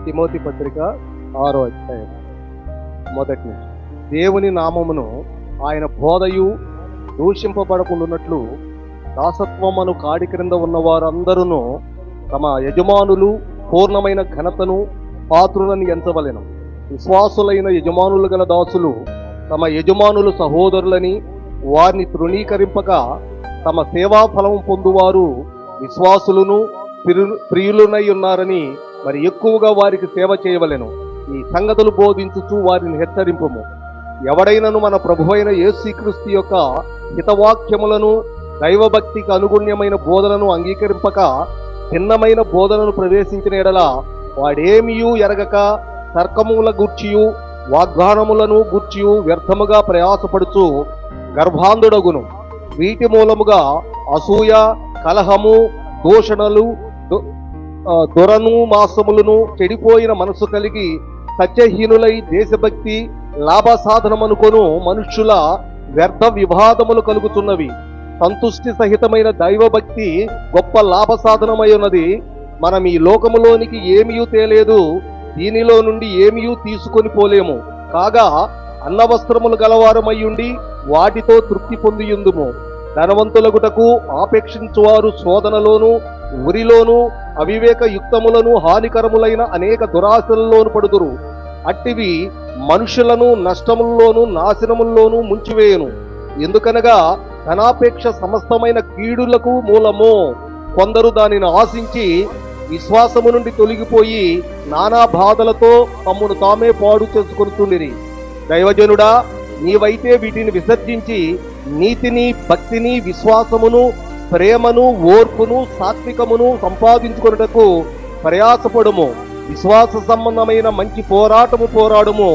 Timothy పత్రిక 6వ అధ్యాయం మొదటి నుంచి. దేవుని నామమును ఆయన బోధయు దూషింపబడకుండాన్నట్లు దాసత్వమును కాడి క్రింద ఉన్న వారందరూ తమ యజమానులు పూర్ణమైన ఘనతను పాత్రులని ఎంచవలెను. విశ్వాసులైన యజమానులు గల దాసులు తమ యజమానులు సహోదరులని వారిని తృణీకరింపక తమ సేవాఫలం పొందువారు విశ్వాసులను ప్రియులునై ఉన్నారని మరి ఎక్కువగా వారికి సేవ చేయవలెను. ఈ సంగతులు బోధించుచు వారిని హెచ్చరింపుము. ఎవడైనను మన ప్రభువైన యేసుక్రీస్తు యొక్క హితవాక్యములను దైవభక్తికి అనుగుణ్యమైన బోధనను అంగీకరింపక భిన్నమైన బోధనను ప్రవేశించిన ఎడల వాడేమియూ ఎరగక తర్కముల గూర్చియు వాగ్దానములను గూర్చియు వ్యర్థముగా ప్రయాసపడుచు గర్భాంధుడగును. వీటి మూలముగా అసూయ, కలహము, దూషణలు, దొరను మాసములను చెడిపోయిన మనసు కలిగి సత్యహీనులై దేశభక్తి లాభసాధనమనుకొను మనుష్యుల వ్యర్థ వివాదములు కలుగుతున్నవి. సంతుష్టి సహితమైన దైవభక్తి గొప్ప లాభసాధనమై ఉన్నది. మనం ఈ లోకములోనికి ఏమీ తేలేదు, దీనిలో నుండి ఏమీ తీసుకొని పోలేము. కాగా అన్నవస్త్రములు గలవారమయ్యుండి వాటితో తృప్తి పొందియుందుము. ధనవంతులగుటకు ఆపేక్షించువారు శోధనలోను ఉరిలోను అవివేక యుక్తములను హానికరములైన అనేక దురాశలలోను పడుదురు. అట్టివి మనుషులను నష్టముల్లోను నాశనముల్లోనూ ముంచివేయును. ఎందుకనగా ధనాపేక్ష సమస్తమైన కీడులకు మూలము. కొందరు దానిని ఆశించి విశ్వాసము నుండి తొలగిపోయి నానా బాధలతో తమ్మును తామే పాడు చేసుకొనుచుండిరి. దైవజనుడా, నీవైతే వీటిని విసర్జించి నీతిని, భక్తిని, విశ్వాసమును, ప్రేమను, ఓర్పును, సాత్వికమును సంపాదించుకొనుటకు ప్రయాసపడుము. విశ్వాస సంబంధమైన మంచి పోరాటము పోరాడుము.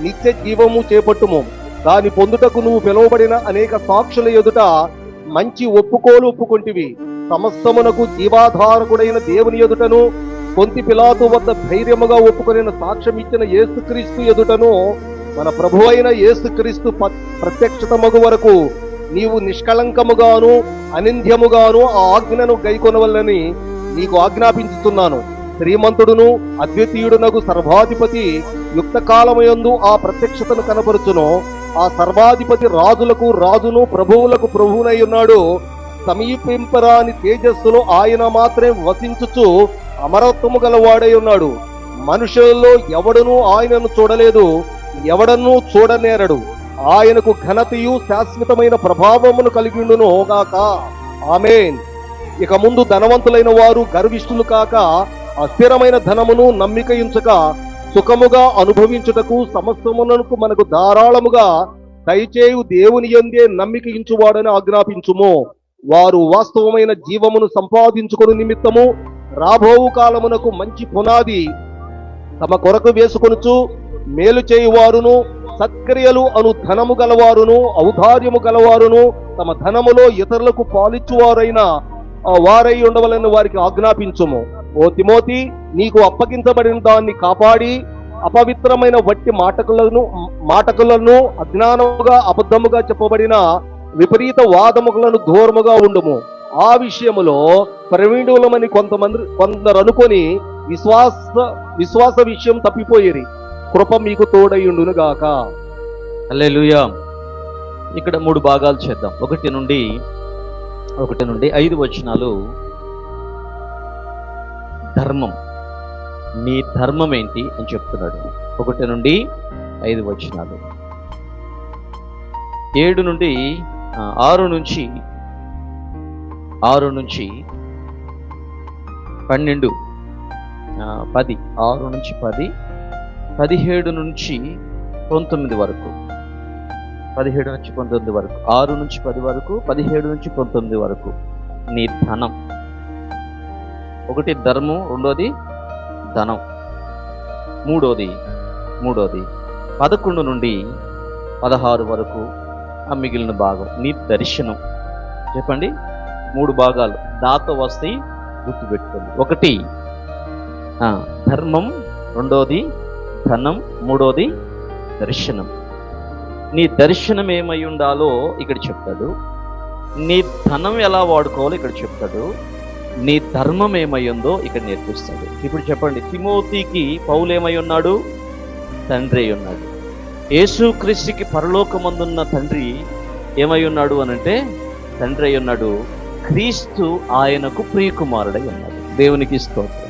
నిత్య జీవము చేపట్టుము. దాని పొందుటకు నువ్వు పిలువబడిన అనేక సాక్షుల ఎదుట మంచి ఒప్పుకోలు ఒప్పుకొంటివి. సమస్తమునకు జీవాధారకుడైన దేవుని ఎదుటను పొంతి పిలాతు వద్ద ధైర్యముగా ఒప్పుకొనిన సాక్ష్యం ఇచ్చిన యేసుక్రీస్తు ఎదుటను మన ప్రభువైన యేసుక్రీస్తు ప్రత్యక్షత మగు వరకు నీవు నిష్కళంకముగాను అనింద్యముగాను ఆ ఆజ్ఞను గైకొనవల్లని నీకు ఆజ్ఞాపించుతున్నాను. శ్రీమంతుడును అద్వితీయుడునగు సర్వాధిపతి యుక్త కాలమయందు ఆ ప్రత్యక్షతను కనపరుచును. ఆ సర్వాధిపతి రాజులకు రాజును, ప్రభువులకు ప్రభువునై ఉన్నాడు. సమీపింపరాని తేజస్సులో ఆయన మాత్రమే వసించుచు అమరత్వము గలవాడై ఉన్నాడు. మనుషులలో ఎవడనూ ఆయనను చూడలేదు, ఎవడనూ చూడనేరడు. ఆయనకు ఘనతయు శాశ్వతమైన ప్రభావమును కలిగిండును గాక. ఆమేన్. ఇక ముందు ధనవంతులైన వారు గర్విష్ఠులు కాక అస్థిరమైన ధనమును నమ్మికయించక సుఖముగా అనుభవించుటకు సమస్తమునకు మనకు ధారాళముగా దయచేయు దేవుని యందే నమ్మికయించువాడని ఆజ్ఞాపించుము. వారు వాస్తవమైన జీవమును సంపాదించుకుని నిమిత్తము రాబోవు కాలమునకు మంచి పునాది తమ కొరకు వేసుకొనుచు మేలు చేయువారును, సత్క్రియలు అను ధనము గలవారును, ఔదార్యము గలవారును, తమ ధనములో ఇతరులకు పాలిచ్చువారైన వారై ఉండవలని వారికి ఆజ్ఞాపించుము. ఓ తిమోతి, నీకు అప్పగించబడిన దాన్ని కాపాడి అపవిత్రమైన వట్టి మాటకులను అజ్ఞానముగా అబద్ధముగా చెప్పబడిన విపరీత వాదములను దూరముగా ఉండుము. ఆ విషయములో ప్రవీణులమని కొందరు అనుకొని విశ్వాస విషయం తప్పిపోయేరి. కృప మీకు తోడయుండును గాక. హల్లెలూయా. ఇక్కడ 3 భాగాలు చేద్దాం. 1 నుండి 5 వచనాలు. ధర్మం, నీ ధర్మం ఏంటి అని చెప్తున్నాడు. 1 నుండి 5 వచనాలు. 6 నుంచి 12 10 6 నుంచి 10 17 నుంచి 19 వరకు 17 నుంచి 19 వరకు 6 నుంచి 10 వరకు 17 నుంచి 19 వరకు నీ ధనం. 1 ధర్మం, 2 ధనం, 3 11 నుండి 16 వరకు ఆ మిగిలిన భాగం నీ దర్శనం. చెప్పండి, 3 భాగాలు దాత వస్తాయి, గుర్తుపెట్టుకోండి. 1 ధర్మం, 2 ధనం, 3 దర్శనం. నీ దర్శనం ఏమై ఉండాలో ఇక్కడ చెప్తాడు. నీ ధనం ఎలా వాడుకోవాలో ఇక్కడ చెప్తాడు. నీ ధర్మం ఏమై ఉందో ఇక్కడ నేర్పిస్తాడు. ఇప్పుడు చెప్పండి, తిమోతికి పౌలు ఏమై ఉన్నాడు? తండ్రి అయి ఉన్నాడు. యేసుక్రీస్తుకి పరలోకమందున్న తండ్రి ఏమై ఉన్నాడు అనంటే తండ్రి అయి ఉన్నాడు. క్రీస్తు ఆయనకు ప్రియకుమారుడై ఉన్నాడు. దేవునికి స్తోత్రం.